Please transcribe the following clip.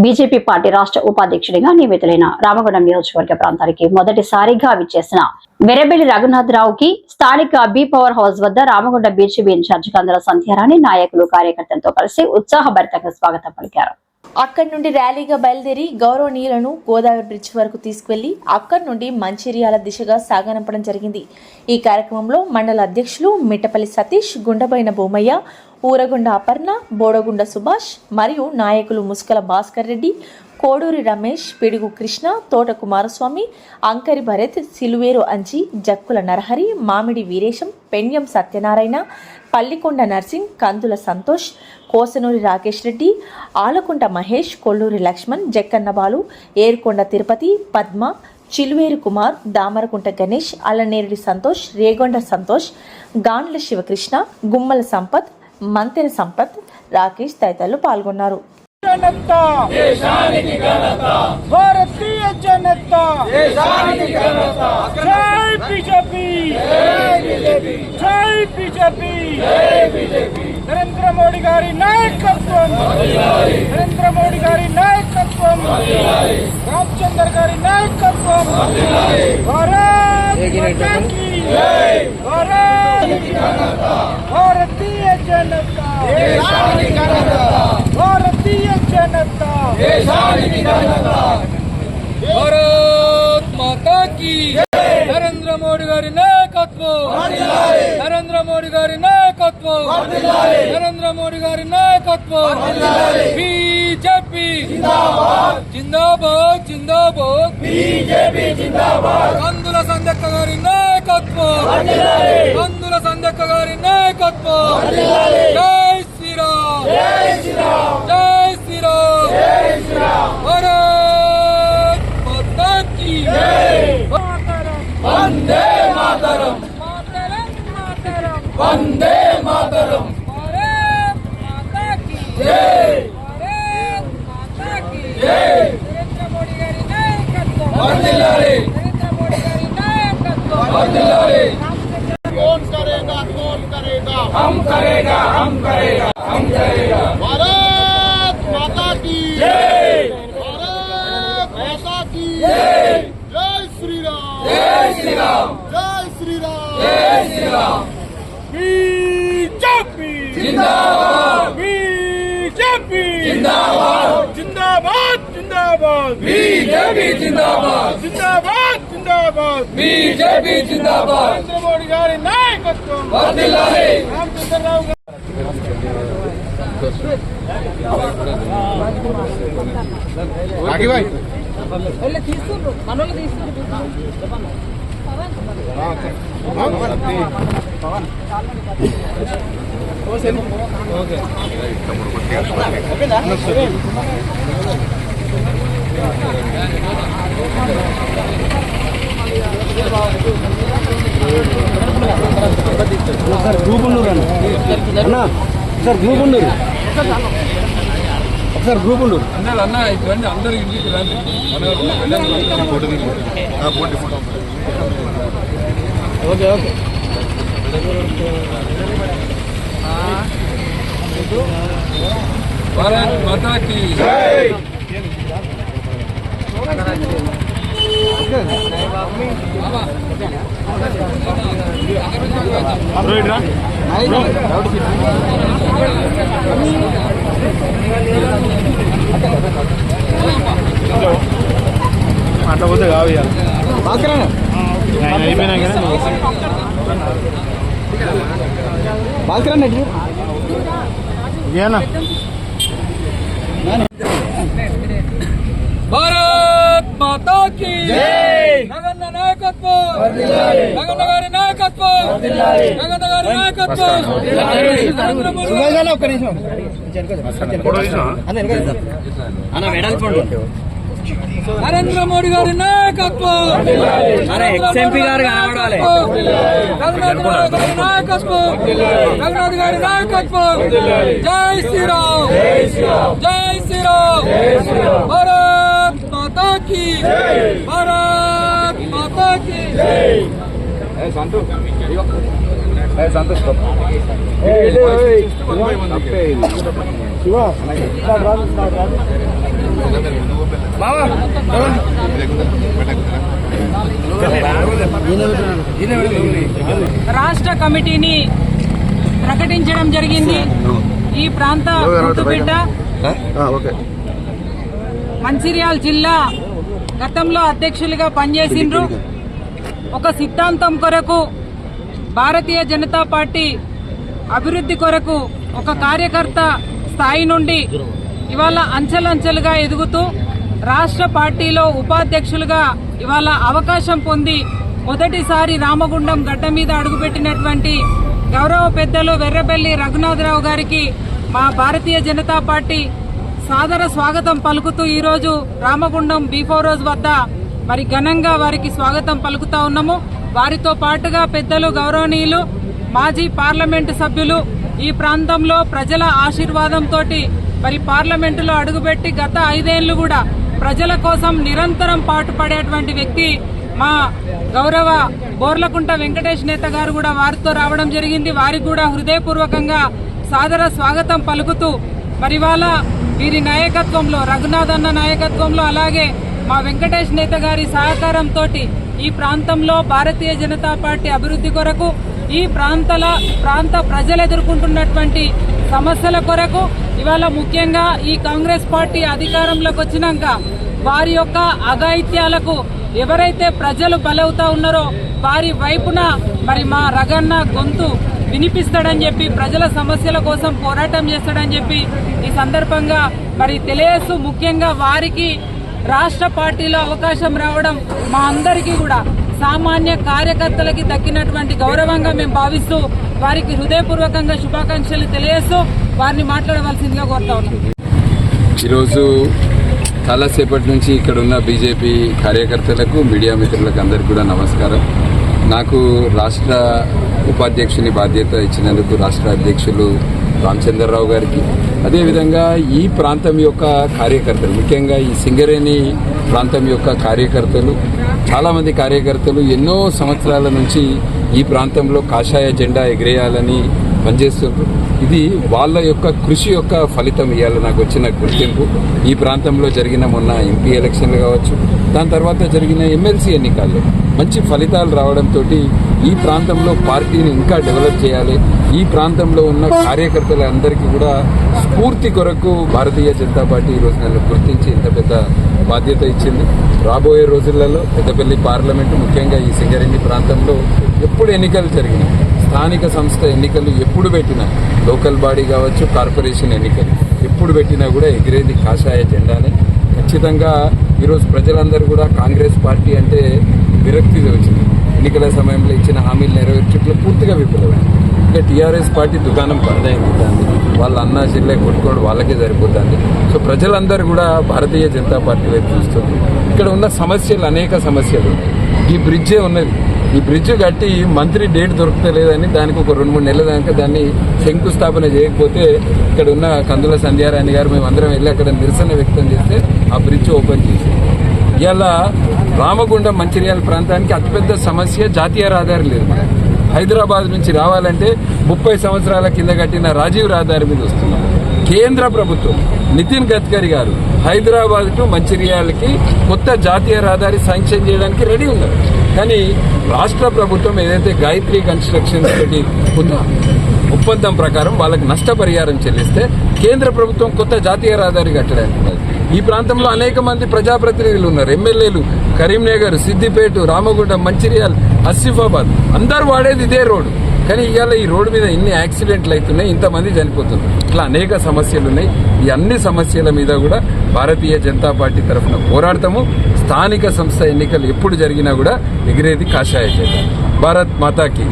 BJP party రాష్ట్ర ఉపాధ్యక్షుడిగా నియమితులైన రామగుండం నియోజకవర్గ ప్రాంతానికి మొదటిసారిగా విచ్చేసిన వెరబెల్లి రఘునాథరావుకి స్థానిక బి పవర్ హౌస్ వద్ద రామగుండం బీజేపీ ఇన్ఛార్జ్ కందుల సంధ్యారాణి నాయకులు కార్యకర్తలతో కలిసి ఉత్సాహభరితంగా స్వాగతం పలికారు. అక్కడి నుండి ర్యాలీగా బయలుదేరి గౌరవనీయులను గోదావరి బ్రిడ్జ్ వరకు తీసుకువెళ్లి అక్కడి నుండి మంచిర్యాల దిశగా సాగనంపడం జరిగింది. ఈ కార్యక్రమంలో మండల అధ్యక్షులు మిట్టపల్లి సతీష్, గుండబైన భూమయ్య, ఊరగుండ అపర్ణ, బోడగుండ సుభాష్ మరియు నాయకులు ముస్కల భాస్కర్ రెడ్డి, కోడూరి రమేష్, పిడుగు కృష్ణ, తోట కుమారస్వామి, అంకరి భరత్, సిలువేరు అంజి, జక్కుల నరహరి, మామిడి వీరేశం, పెండ్యం సత్యనారాయణ, పల్లికొండ నర్సింగ్, కందుల సంతోష్, కోసనూరి రాకేష్ రెడ్డి, ఆలకుంట మహేష్, కొల్లూరి లక్ష్మణ్, జక్కన్నబాలు, ఏర్కొండ తిరుపతి, పద్మ, చిలువేరు కుమార్, దామరకుంట గణేష్, అల్లనేరుడి సంతోష్, రేగొండ సంతోష్, గాండ్ల శివకృష్ణ, గుమ్మల సంపత్, మంతెన సంపత్, రాకేష్ తదితరులు పాల్గొన్నారు. భారతీయ జనతా జై బీజేపీ, జై బీజేపీ, నరేంద్ర మోడీ గారి నాయకత్వం, నరేంద్ర మోడీ గారి నాయకత్వం, రామచంద్ర గారి నాయకత్వం, భారత్ మాతా కీ జై, భారతీయ జనతా, భారతీయ జనతా, భారత్ మాతా కీ నరేంద్ర మోడీ గారి నాయకత్వం, నరేంద్ర మోడీ గారి నాయకత్వం, నరేంద్ర మోడీ గారి నాయకత్వం, బీజేపీ జిందాబాద్, జిందాబాద్, జిందాబాద్, బీజేపీ జిందాబాద్, కందుల సంజక్క గారి నాయకత్వం, కందుల సంజక్క గారి నాయకత్వం, జై శ్రీరామ్, జై శ్రీరామ్, జై శ్రీరామ్, జై శ్రీరామ్, భారత్ మాతా కీ జై, వందే మాతరం, వందే మాతరం, భారత్ మాతా కీ జై, భారత్ మాతా కీ జై, నరేంద్ర మోడీ గారి నాయకత్వం వర్ధిల్లాలి, నరేంద్ర మోడీ గారి నాయకత్వం వర్ధిల్లాలి. कौन करेगा, कौन करेगा, हम करेगा, हम करेगा, हम करेगा, भारत माता की जय, भारत माता की जय, जय श्री राम, जय श्री राम, जय श्री राम, जय श्री राम, बीजेपी जिंदाबाद, बीजेपी जिंदाबाद, जिंदाबाद, जिंदाबाद, बीजेपी जिंदाबाद, जिंदाबाद, जिंदाबाद, बीजेपी जिंदाबाद, नरेंद्र मोदी गारी नायकत्వం వర్ధిల్లాలి, రామచంద్రరావు గారు తీసుకుంటారు, మనోళ్ళు తీసుకుంటారు, సార్ గ్రూప్ ఉన్నారు అన్న, సార్ గ్రూప్ ఉన్నారు, ఒకసారి గ్రూప్ ఉన్నారు అన్న, ఇవన్నీ అందరూ ఇంటికి రండి. ఓకే ఓకే భారత్ మాతా కీ జై. అట్లా పోతే కావాలి బాల్కరన్న భారత్ మాతా కీ జై, నగన్న నాయకత్వం వర్ధిల్లాలి, నగన్న గారి నాయకత్వం వర్ధిల్లాలి, నగన్న గారి నాయకత్వం ఒక్క నిమిషం అన్న వెడల్పండు, నరేంద్ర మోడీ గారి నాయకత్వం, ఎక్స్ఎంపీ గారు కనబడాలి, రఘునాథ్ గారి నాయకత్వం, రఘునాథ్ గారి నాయకత్వం, జై శ్రీరామ్, జై శ్రీరామ్, జై శ్రీరామ్, భారత్ మాతా కీ, భారత్ మాతా కీ. రాష్ట్ర కమిటీని ప్రకటించడం జరిగింది. ఈ ప్రాంత ముద్దుబిడ్డ మంచిర్యాల జిల్లా గతంలో అధ్యక్షులుగా పనిచేసిండ్రు. ఒక సిద్ధాంతం కొరకు భారతీయ జనతా పార్టీ అభివృద్ధి కొరకు ఒక కార్యకర్త స్థాయి నుండి ఇవాళ అంచెలంచెలుగా ఎదుగుతూ రాష్ట్ర పార్టీలో ఉపాధ్యక్షులుగా ఇవాళ అవకాశం పొంది మొదటిసారి రామగుండం గడ్డ మీద అడుగుపెట్టినటువంటి గౌరవ పెద్దలు వెర్రబెల్లి రఘునాథరావు గారికి మా భారతీయ జనతా పార్టీ సాదర స్వాగతం పలుకుతూ ఈరోజు రామగుండం B4 రోజ్ వద్ద మరి ఘనంగా వారికి స్వాగతం పలుకుతా ఉన్నాము. వారితో పాటుగా పెద్దలు గౌరవనీయులు మాజీ పార్లమెంటు సభ్యులు ఈ ప్రాంతంలో ప్రజల ఆశీర్వాదంతో మరి పార్లమెంటులో అడుగుపెట్టి గత 5 ఏళ్లు కూడా ప్రజల కోసం నిరంతరం పాటుపడేటువంటి వ్యక్తి మా గౌరవ బోర్లకుంట వెంకటేష్ నేత గారు కూడా వారితో రావడం జరిగింది. వారికి కూడా హృదయపూర్వకంగా సాదర స్వాగతం పలుకుతూ మరి ఇవాళ వీరి నాయకత్వంలో రఘునాథ్ అన్న నాయకత్వంలో అలాగే మా వెంకటేష్ నేత గారి సహకారంతో ఈ ప్రాంతంలో భారతీయ జనతా పార్టీ అభివృద్ధి కొరకు ఈ ప్రాంత ప్రజలు ఎదుర్కొంటున్నటువంటి సమస్యల కొరకు ఇవాళ ముఖ్యంగా ఈ కాంగ్రెస్ పార్టీ అధికారంలోకి వచ్చినాక వారి యొక్క అఘాయిత్యాలకు ఎవరైతే ప్రజలు బలవుతా ఉన్నారో వారి వైపున మరి మా రగన్న గొంతు వినిపిస్తాడని చెప్పి ప్రజల సమస్యల కోసం పోరాటం చేస్తాడని చెప్పి ఈ సందర్భంగా మరి తెలియజేస్తూ ముఖ్యంగా వారికి రాష్ట్ర పార్టీలో అవకాశం రావడం మా అందరికీ కూడా సామాన్య కార్యకర్తలకి దక్కినటువంటి గౌరవంగా మేము భావిస్తూ వారికి హృదయపూర్వకంగా శుభాకాంక్షలు తెలియజేస్తూ వారిని మాట్లాడవలసిందిగా కోరుతా ఉన్నాం. ఈరోజు చాలాసేపటి నుంచి ఇక్కడ ఉన్న బీజేపీ కార్యకర్తలకు మీడియా మిత్రులకు అందరికీ కూడా నమస్కారం. నాకు రాష్ట్ర ఉపాధ్యక్షుని బాధ్యత ఇచ్చినందుకు రాష్ట్ర అధ్యక్షులు రామచంద్రరావు గారికి, అదేవిధంగా ఈ ప్రాంతం యొక్క కార్యకర్తలు, ముఖ్యంగా ఈ సింగరేణి ప్రాంతం యొక్క కార్యకర్తలు, చాలామంది కార్యకర్తలు ఎన్నో సంవత్సరాల నుంచి ఈ ప్రాంతంలో కాషాయ జెండా ఎగిరేయాలని పనిచేస్తున్నారు. ఇది వాళ్ళ యొక్క కృషి యొక్క ఫలితం. ఇవాళ నాకు వచ్చిన గుర్తింపు ఈ ప్రాంతంలో జరిగిన మొన్న ఎంపీ ఎలక్షన్లు కావచ్చు, దాని తర్వాత జరిగిన ఎమ్మెల్సీ ఎన్నికల్లో మంచి ఫలితాలు రావడంతో ఈ ప్రాంతంలో పార్టీని ఇంకా డెవలప్ చేయాలి, ఈ ప్రాంతంలో ఉన్న కార్యకర్తలందరికీ కూడా స్ఫూర్తి కొరకు భారతీయ జనతా పార్టీ ఈరోజు నన్ను గుర్తించి ఇంత పెద్ద బాధ్యత ఇచ్చింది. రాబోయే రోజులలో పెద్దపల్లి పార్లమెంటు, ముఖ్యంగా ఈ సింగరేణి ప్రాంతంలో ఎప్పుడు ఎన్నికలు జరిగినాయి, స్థానిక సంస్థ ఎన్నికలు ఎప్పుడు పెట్టినా, లోకల్ బాడీ కావచ్చు, కార్పొరేషన్ ఎన్నికలు ఎప్పుడు పెట్టినా కూడా ఎగిరేది కాషాయ జెండానే. ఖచ్చితంగా ఈరోజు ప్రజలందరూ కూడా కాంగ్రెస్ పార్టీ అంటే విరక్తి వచ్చింది. ఎన్నికల సమయంలో ఇచ్చిన హామీలు నెరవేర్చట్లో పూర్తిగా విఫలమైంది. ఇంకా టీఆర్ఎస్ పార్టీ దుకాణం పరదైంది, వాళ్ళ అన్నా చెల్లె కొట్టుకోవడం వాళ్ళకే సరిపోతుంది. సో ప్రజలందరూ కూడా భారతీయ జనతా పార్టీ వైపు చూస్తుంది. ఇక్కడ ఉన్న సమస్యలు అనేక సమస్యలు ఉన్నాయి. ఈ బ్రిడ్జే ఉన్నది, ఈ బ్రిడ్జ్ కట్టి మంత్రి డేట్ దొరకలేదని దానికి ఒక 2-3 నెలల దాకా దాన్ని శంకుస్థాపన చేయకపోతే ఇక్కడ ఉన్న కందుల సంధ్యారాణి గారు మేమందరం వెళ్ళి అక్కడ నిరసన వ్యక్తం చేస్తే ఆ బ్రిడ్జ్ ఓపెన్ చేసి ఇవాళ రామగుండం మంచిర్యాల ప్రాంతానికి అతిపెద్ద సమస్య జాతీయ రహదారి లేదు. హైదరాబాద్ నుంచి రావాలంటే 30 సంవత్సరాల కింద కట్టిన రాజీవ్ రహదారి మీద వస్తున్నాం. కేంద్ర ప్రభుత్వం నితిన్ గడ్కరీ గారు హైదరాబాద్ టు మంచిర్యాలకి కొత్త జాతీయ రహదారి శాంక్షన్ చేయడానికి రెడీ ఉన్నారు. కానీ రాష్ట్ర ప్రభుత్వం ఏదైతే గాయత్రి కన్స్ట్రక్షన్ తోటి ఉందో ఒప్పందం ప్రకారం వాళ్ళకి నష్టపరిహారం చెల్లిస్తే కేంద్ర ప్రభుత్వం కొత్త జాతీయ రహదారి కట్టడానికి ఉన్నది. ఈ ప్రాంతంలో అనేక మంది ప్రజాప్రతినిధులు ఉన్నారు, ఎమ్మెల్యేలు, కరీంనగర్, సిద్దిపేట, రామగుండం, మంచిర్యాల, ఆసిఫాబాద్ అందరూ వాడేది ఇదే రోడ్డు. కానీ ఇవాళ ఈ రోడ్డు మీద ఇన్ని యాక్సిడెంట్లు అవుతున్నాయి, ఇంతమంది చనిపోతున్నారు. ఇట్లా అనేక సమస్యలు ఉన్నాయి. ఈ అన్ని సమస్యల మీద కూడా భారతీయ జనతా పార్టీ తరఫున పోరాడతాము. స్థానిక సంస్థ ఎన్నికలు ఎప్పుడు జరిగినా కూడా ఎగిరేది కాషాయ జెండా. భారత్ మాతాకి.